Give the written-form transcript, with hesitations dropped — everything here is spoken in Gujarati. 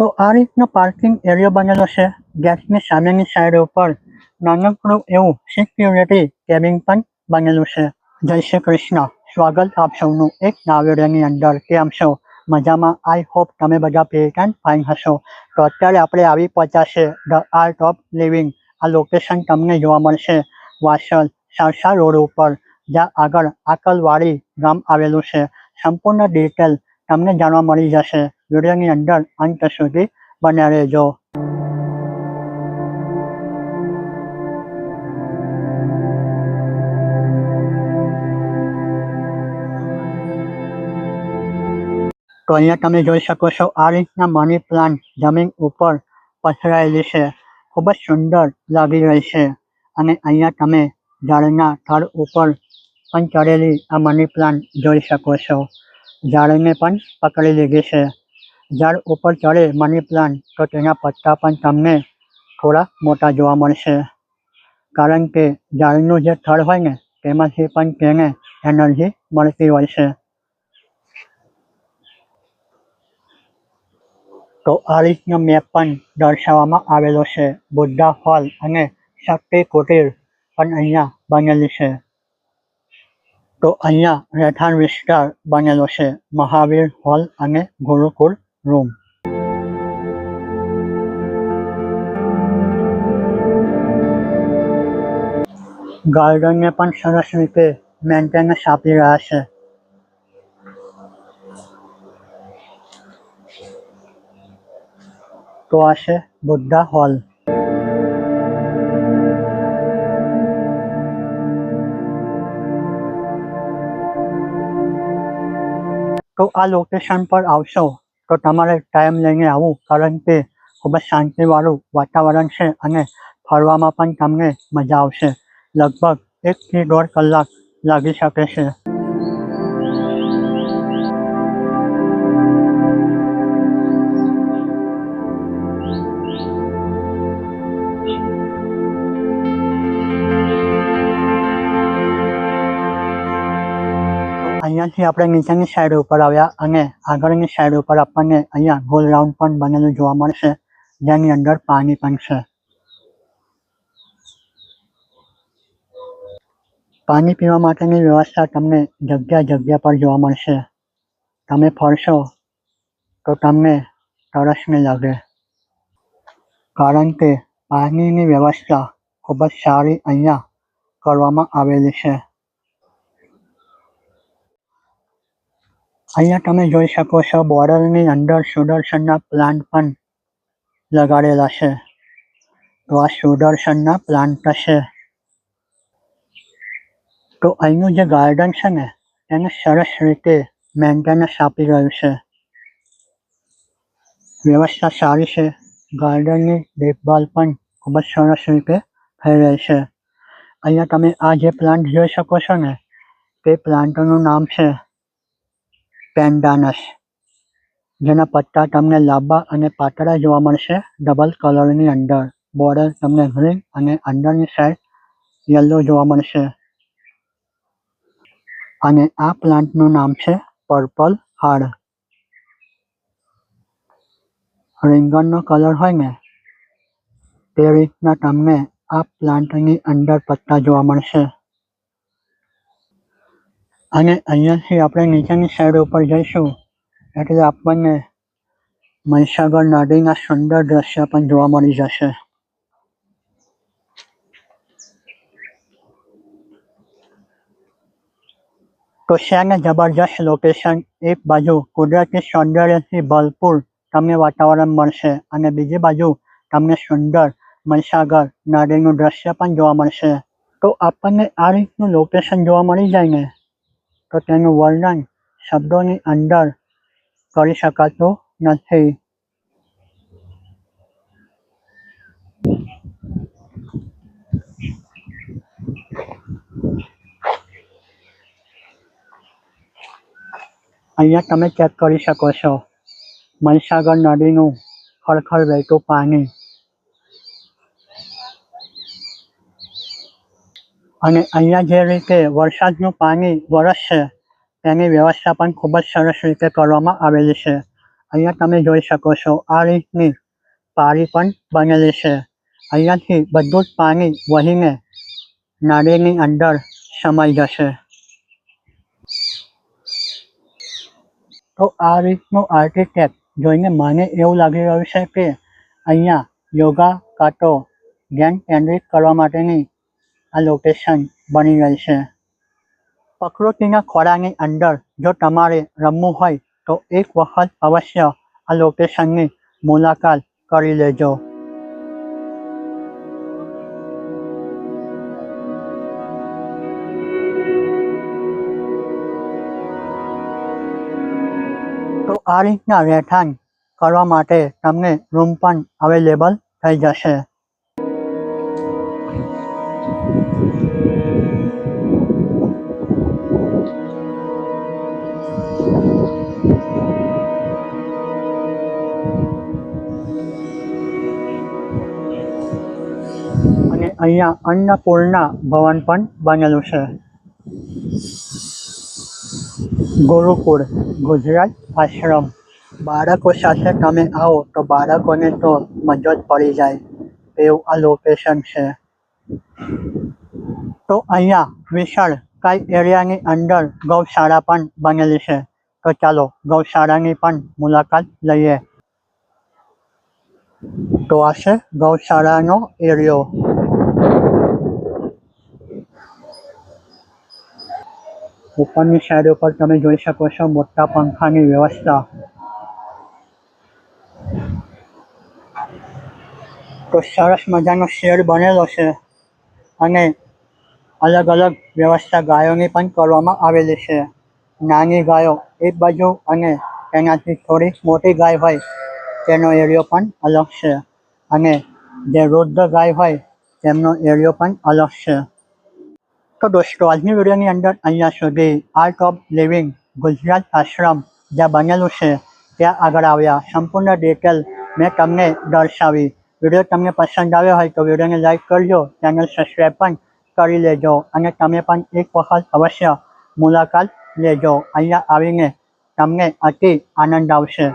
તો આ રીતનો પાર્કિંગ એરિયા બનેલો છે. ગેટની સામેની સાઈડ ઉપર નાનકડું એવું સિક્યુરિટી કેબિન પણ બનેલું છે. જય શ્રી કૃષ્ણ. સ્વાગત આપ સૌનું એક નવા વિડીયોની અંદર. કેમ છો? મજામાં? આઈ હોપ તમે બધા ફિટ એન્ડ ફાઇન હશો. તો અત્યારે આપણે આવી પહોંચ્યા છે ધ આર્ટ ઓફ લિવિંગ. આ લોકેશન તમને જોવા મળશે વાસણ સરસા રોડ ઉપર, જ્યાં આગળ આકલવાડી ગામ આવેલું છે. સંપૂર્ણ ડિટેલ તમને જાણવા મળી જશે. વિડીયોની અંદર અંત સુધી બન્યા રહેજો. તો અહીંયા તમે જોઈ શકો છો આ રીતના મની પ્લાન્ટ જમીન ઉપર પથરાયેલી છે. ખૂબ જ સુંદર લાગી રહી છે. અને અહીંયા તમે ઝાડના થડ ઉપર પણ ચડેલી આ મની પ્લાન્ટ જોઈ શકો છો. ઝાડને પણ પકડી લીધી છે. ઝાડ ઉપર ચડે મની પ્લાન્ટ તો તેના પત્તા પણ તમને થોડા મોટા જોવા મળશે, કારણ કે ઝાડનું જે થડ હોય ને તેમાંથી પણ તેને એનર્જી મળતી હોય છે. તો આ રીતનો મેપ પણ દર્શાવવામાં આવેલો છે. બુદ્ધા હોલ અને શક્તિ કુટીર પણ અહીંયા બનેલી છે. તો અહીંયા રહેઠાણ વિસ્તાર બનેલો છે. મહાવીર હોલ અને ગુરુકુળ રૂમ. ગાર્ડનને પણ સરસ રીતે મેન્ટેનન્સ આપી રહ્યા છે. તો આ છે બુદ્ધા હોલ. તો આ લોકેશન પર આવશો તો તમારે ટાઈમ લઈને આવવું, કારણ કે ખૂબ જ શાંતિવાળું વાતાવરણ છે અને ફરવામાં પણ તમને મજા આવશે. લગભગ 1 થી 1.5 કલાક લાગી શકે છે. અહીંયાથી આપણે નીચેની સાઈડ ઉપર આવ્યા અને આગળની સાઈડ ઉપર આપણને અહીંયા ગોલ રાઉન્ડ પણ બનેલું જોવા મળશે, જેની અંદર પાણી પણ છે. પાણી પીવા માટેની વ્યવસ્થા તમને જગ્યા પર જોવા મળશે. તમે ફરશો તો તમને તરસ નહીં લાગે, કારણ કે પાણીની વ્યવસ્થા ખૂબ જ સારી અહીંયા કરવામાં આવેલી છે. અહીંયા તમે જોઈ શકો છો બોર્ડરની અંદર સુદર્શનના પ્લાન્ટ પણ લગાડેલા છે. તો આ સુદર્શનના પ્લાન્ટ છે. તો અહીંનું જે ગાર્ડન છે ને એને સરસ રીતે મેન્ટેનન્સ આપી રહ્યું છે. વ્યવસ્થા સારી છે. ગાર્ડનની દેખભાલ પણ ખૂબ જ સરસ રીતે થઈ રહી છે. અહીંયા તમે આ જે પ્લાન્ટ જોઈ શકો છો ને તે પ્લાન્ટનું નામ છે પેન્ડાનસ, જેના પત્તા તમને લાંબા અને પાતળા જોવા મળશે ડબલ કલરની અંદર. બોર્ડર તમને ગ્રીન અને અંદરની સાઈડ યલો જોવા મળશે. અને આ પ્લાન્ટનું નામ છે પર્પલ હાર્ડ. રીંગણનો કલર હોય ને તે રીતના તમને આ પ્લાન્ટની અંદર પત્તા જોવા મળશે. અને અહીંયાથી આપણે નીચેની સાઈડ ઉપર જઈશું એટલે આપણને મહીસાગર નદીના સુંદર દ્રશ્ય પણ જોવા મળી જશે. તો છે ને જબરજસ્ત લોકેશન. એક બાજુ કુદરતી સૌંદર્યથી ભરપૂર તમને વાતાવરણ મળશે અને બીજી બાજુ તમને સુંદર મહીસાગર નદીનું દ્રશ્ય પણ જોવા મળશે. તો આપણને આ રીતનું લોકેશન જોવા મળી જાય ને તો તેનું વર્ણન શબ્દોની અંદર કરી શકાતું નથી. અહીંયા તમે ચેક કરી શકો છો મહીસાગર નદીનું ખળખળ વહેતું પાણી. અને અહીંયા જે રીતે વરસાદનું પાણી વરસશે તેની વ્યવસ્થા પણ ખૂબ જ સરસ રીતે કરવામાં આવેલી છે. અહીંયા તમે જોઈ શકો છો આ રીતની પાળી પણ બનેલી છે. અહીંયાથી બધું જ પાણી વહીને નદીની અંદર સમાઈ જશે. તો આ રીતનું આર્કિટેક્ટ જોઈને મને એવું લાગી રહ્યું છે કે અહીંયા યોગા કાં તો ધ્યાન કેન્દ્રિત કરવા માટેની આ લોકેશન બની ગઈ છે. પ્રકૃતિના ખોળાની અંદર જો તમારે રમવું હોય તો એક વખત અવશ્ય આ લોકેશનની મુલાકાત કરી લેજો. તો આ રીતના રહેઠાણ કરવા માટે તમને રૂમ પણ અવેલેબલ થઈ જશે. અને અહીંયા અન્નપૂર્ણા ભવન પણ બનેલું છે. ગુરુકુળ ગુજરાત આશ્રમ. બાળકો સાથે તમે આવો તો બાળકોને તો મજા જ પડી જાય એવું આ લોકેશન છે. તો અહીંયા વિશાળ કાય એરિયાની અંદર ગૌશાળા પણ બનેલી છે. તો ચાલો ગૌશાળાની પણ મુલાકાત લઈએ. તો આ છે ગૌશાળાનો એરિયો. ઉપરની સાઈડ ઉપર તમે જોઈ શકો છો મોટા પંખાની વ્યવસ્થા. તો સરસ મજાનો શેડ બનેલો છે અને અલગ અલગ વ્યવસ્થા ગાયોની પણ કરવામાં આવેલી છે. નાની ગાયો એક બાજુ અને તેનાથી થોડી મોટી ગાય હોય તેનો એરિયો પણ અલગ છે અને જે વૃદ્ધ ગાય હોય તેમનો એરિયો પણ અલગ છે. તો દોસ્તો આજની વિડીયોની અંદર અહીંયા સુધી આર્ટ ઓફ લિવિંગ ગુજરાત આશ્રમ જ્યાં બનેલું છે ત્યાં આગળ આવ્યા સંપૂર્ણ ડિટેલ મેં તમને દર્શાવી. વિડીયો તમને પસંદ આવ્યો હોય તો વિડીયોને લાઈક કરજો, ચેનલ સબસ્ક્રાઈબ પણ કરી લેજો અને તમે પણ એક વખત અવશ્ય મુલાકાત લેજો. અહીંયા આવીને તમને અતિ આનંદ આવશે.